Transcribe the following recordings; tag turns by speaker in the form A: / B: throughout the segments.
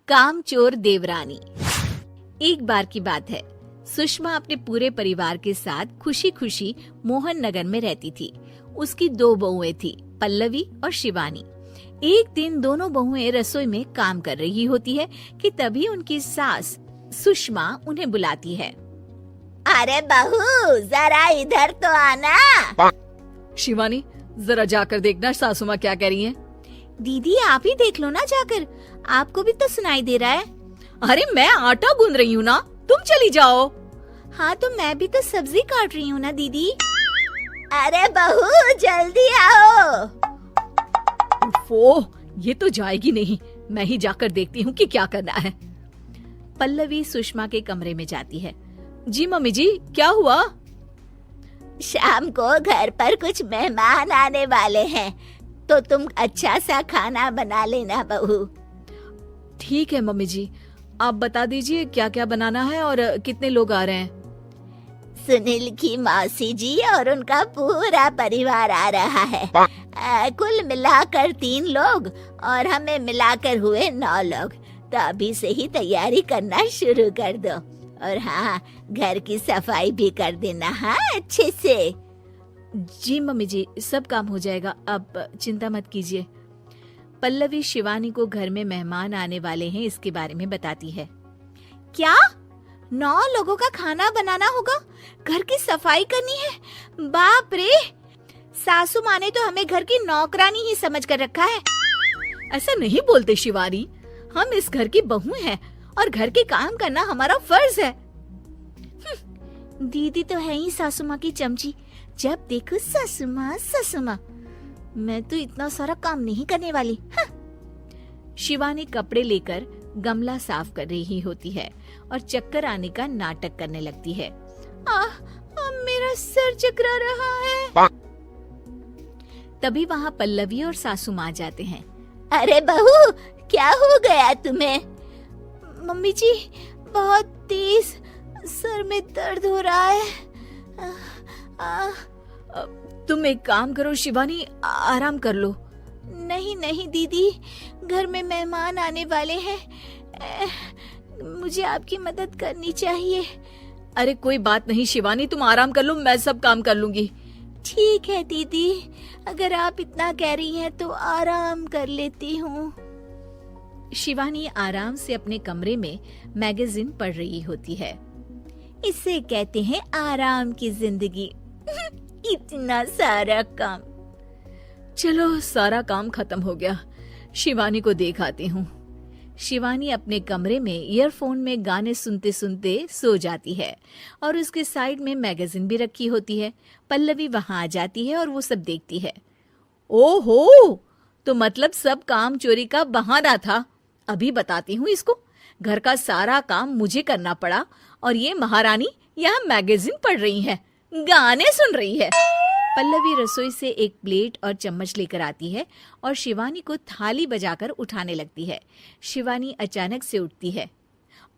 A: कामचोर देवरानी। एक बार की बात है, सुषमा अपने पूरे परिवार के साथ खुशी खुशी मोहन नगर में रहती थी। उसकी 2 बहुएं थी, पल्लवी और शिवानी। एक दिन दोनों बहुएं रसोई में काम कर रही होती है कि तभी उनकी सास सुषमा उन्हें बुलाती है।
B: अरे बहू, जरा इधर तो आना।
A: शिवानी, जरा जाकर देखना सासू माँ क्या कह रही हैं।
B: दीदी आप ही देख लो ना जाकर, आपको भी तो सुनाई दे रहा है।
A: अरे मैं आटा गूंद रही हूँ ना, तुम चली जाओ।
B: हाँ तो मैं भी तो सब्जी काट रही हूँ ना दीदी। अरे बहू जल्दी आओ।
A: ओह, ये तो जाएगी नहीं, मैं ही जाकर देखती हूँ कि क्या करना है। पल्लवी सुषमा के कमरे में जाती है। जी मम्मी जी, क्या हुआ?
B: शाम को घर पर कुछ मेहमान आने वाले हैं, तो तुम अच्छा सा खाना बना लेना बहू।
A: ठीक है मम्मी जी, आप बता दीजिए क्या क्या बनाना है और कितने लोग आ रहे हैं।
B: सुनील की मौसी जी और उनका पूरा परिवार आ रहा है। कुल मिलाकर 3 लोग और हमें मिलाकर हुए 9 लोग। तो अभी से ही तैयारी करना शुरू कर दो। और हाँ, घर की सफाई भी कर देना, हाँ अच्छे से।
A: जी मम्मी जी, सब काम हो जाएगा, आप चिंता मत कीजिए। पल्लवी शिवानी को घर में मेहमान आने वाले हैं इसके बारे में बताती है।
B: क्या 9 लोगों का खाना बनाना होगा, घर की सफाई करनी है? बाप रे, सासू माँ ने तो हमें घर की नौकरानी ही समझ कर रखा है।
A: ऐसा नहीं बोलते शिवानी, हम इस घर की बहू हैं और घर के काम करना हमारा फर्ज है।
B: दीदी तो है ही सासू माँ की चमची, जब देखो सासू माँ सासू माँ। मैं तो इतना सारा काम नहीं करने वाली।
A: शिवानी कपड़े लेकर गमला साफ कर रही होती है और चक्कर आने का नाटक करने लगती है।
B: मेरा सर चकरा रहा है।
A: तभी वहाँ पल्लवी और सासू माँ जाते हैं।
B: अरे बहू, क्या हो गया तुम्हें? मम्मी जी, बहुत तेज सर में दर्द हो रहा है।
A: तुम एक काम करो शिवानी, आराम कर लो।
B: नहीं नहीं दीदी, घर में मेहमान आने वाले हैं, मुझे आपकी मदद करनी चाहिए।
A: अरे कोई बात नहीं शिवानी, तुम आराम कर लो, मैं सब काम कर लूंगी।
B: ठीक है दीदी, अगर आप इतना कह रही हैं तो आराम कर लेती हूँ।
A: शिवानी आराम से अपने कमरे में मैगजीन पढ़ रही होती है।
B: इसे कहते हैं आराम की जिंदगी। इतना सारा काम।
A: चलो सारा काम खत्म हो गया, शिवानी को देख आती हूँ। शिवानी अपने कमरे में ईयरफोन में गाने सुनते सुनते सो जाती है और उसके साइड में मैगजीन भी रखी होती है। पल्लवी वहां आ जाती है और वो सब देखती है। ओहो, तो मतलब सब काम चोरी का बहाना था। अभी बताती हूँ इसको। घर का सारा काम मुझे करना पड़ा और ये महारानी यहाँ मैगजीन पढ़ रही है, गाने सुन रही है। पल्लवी रसोई से एक प्लेट और चम्मच लेकर आती है और शिवानी को थाली बजाकर उठाने लगती है। शिवानी अचानक से उठती है।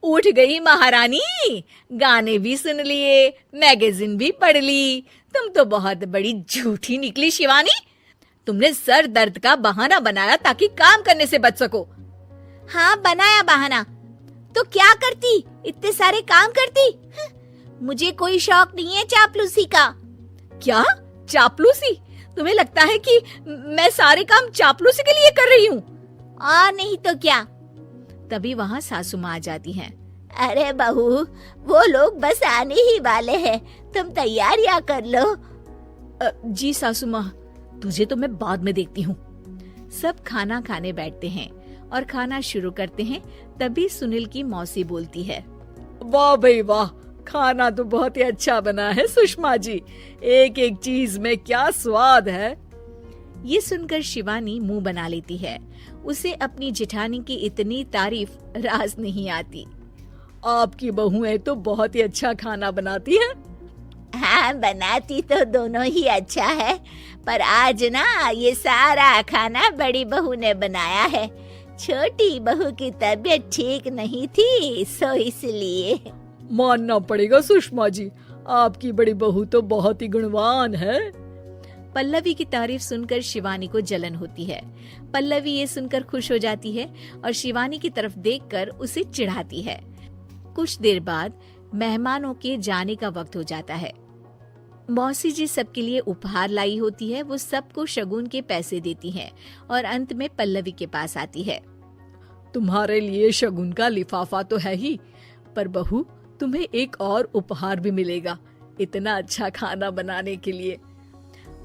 A: उठ गई महारानी, गाने भी सुन लिए, मैगजीन भी पढ़ ली। तुम तो बहुत बड़ी झूठी निकली शिवानी। तुमने सर दर्द का बहाना बनाया ताकि काम करने से बच सको।
B: हाँ बनाया बहाना, तो क्या करती, इतने सारे काम करती। मुझे कोई शौक नहीं है चापलूसी का।
A: क्या चापलूसी? तुम्हें लगता है कि मैं सारे काम चापलूसी के लिए कर रही हूँ?
B: नहीं तो क्या।
A: तभी वहाँ सासू माँ आ जाती हैं।
B: अरे बहू, वो लोग बस आने ही वाले हैं, तुम तैयारियां कर लो।
A: जी सासू माँ, तुझे तो मैं बाद में देखती हूँ। सब खाना खाने बैठते हैं और खाना शुरू करते हैं। तभी सुनील की मौसी बोलती है। वाह भाई वाह, खाना तो बहुत ही अच्छा बना है सुषमा जी, एक एक चीज में क्या स्वाद है। ये सुनकर शिवानी मुंह बना लेती है। उसे अपनी जेठानी की इतनी तारीफ राज नहीं आती। आपकी बहुएं तो बहुत ही अच्छा खाना बनाती हैं।
B: हाँ बनाती तो दोनों ही अच्छा है, पर आज ना ये सारा खाना बड़ी बहू ने बनाया है। छोटी बहू की तबीयत ठीक नहीं थी, सो इसलिए।
A: मानना पड़ेगा सुषमा जी, आपकी बड़ी बहू तो बहुत ही गुणवान है। पल्लवी की तारीफ सुनकर शिवानी को जलन होती है। पल्लवी ये सुनकर खुश हो जाती है और शिवानी की तरफ देखकर उसे चिढ़ाती है। कुछ देर बाद मेहमानों के जाने का वक्त हो जाता है। मौसी जी सबके लिए उपहार लाई होती है। वो सबको शगुन के पैसे देती हैं और अंत में पल्लवी के पास आती है।
C: तुम्हारे लिए शगुन का लिफाफा तो है ही, पर बहू तुम्हें एक और उपहार भी मिलेगा इतना अच्छा खाना बनाने के लिए।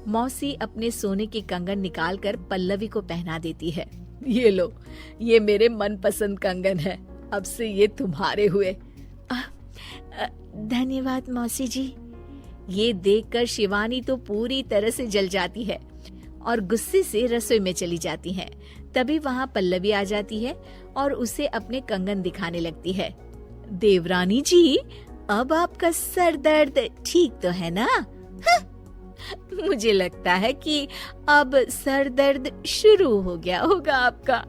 A: मौसी अपने सोने के कंगन निकालकर पल्लवी को पहना देती है।
C: ये लो, ये मेरे मनपसंद कंगन है, अब से ये तुम्हारे हुए।
A: धन्यवाद मौसी जी। ये देखकर शिवानी तो पूरी तरह से जल जाती है और गुस्से से रसोई में चली जाती है। तभी वहाँ पल्लवी आ जाती है और उसे अपने कंगन दिखाने लगती है।
B: देवरानी जी, अब आपका सर दर्द ठीक तो है ना?
A: मुझे लगता है कि अब सर दर्द शुरू हो गया होगा आपका।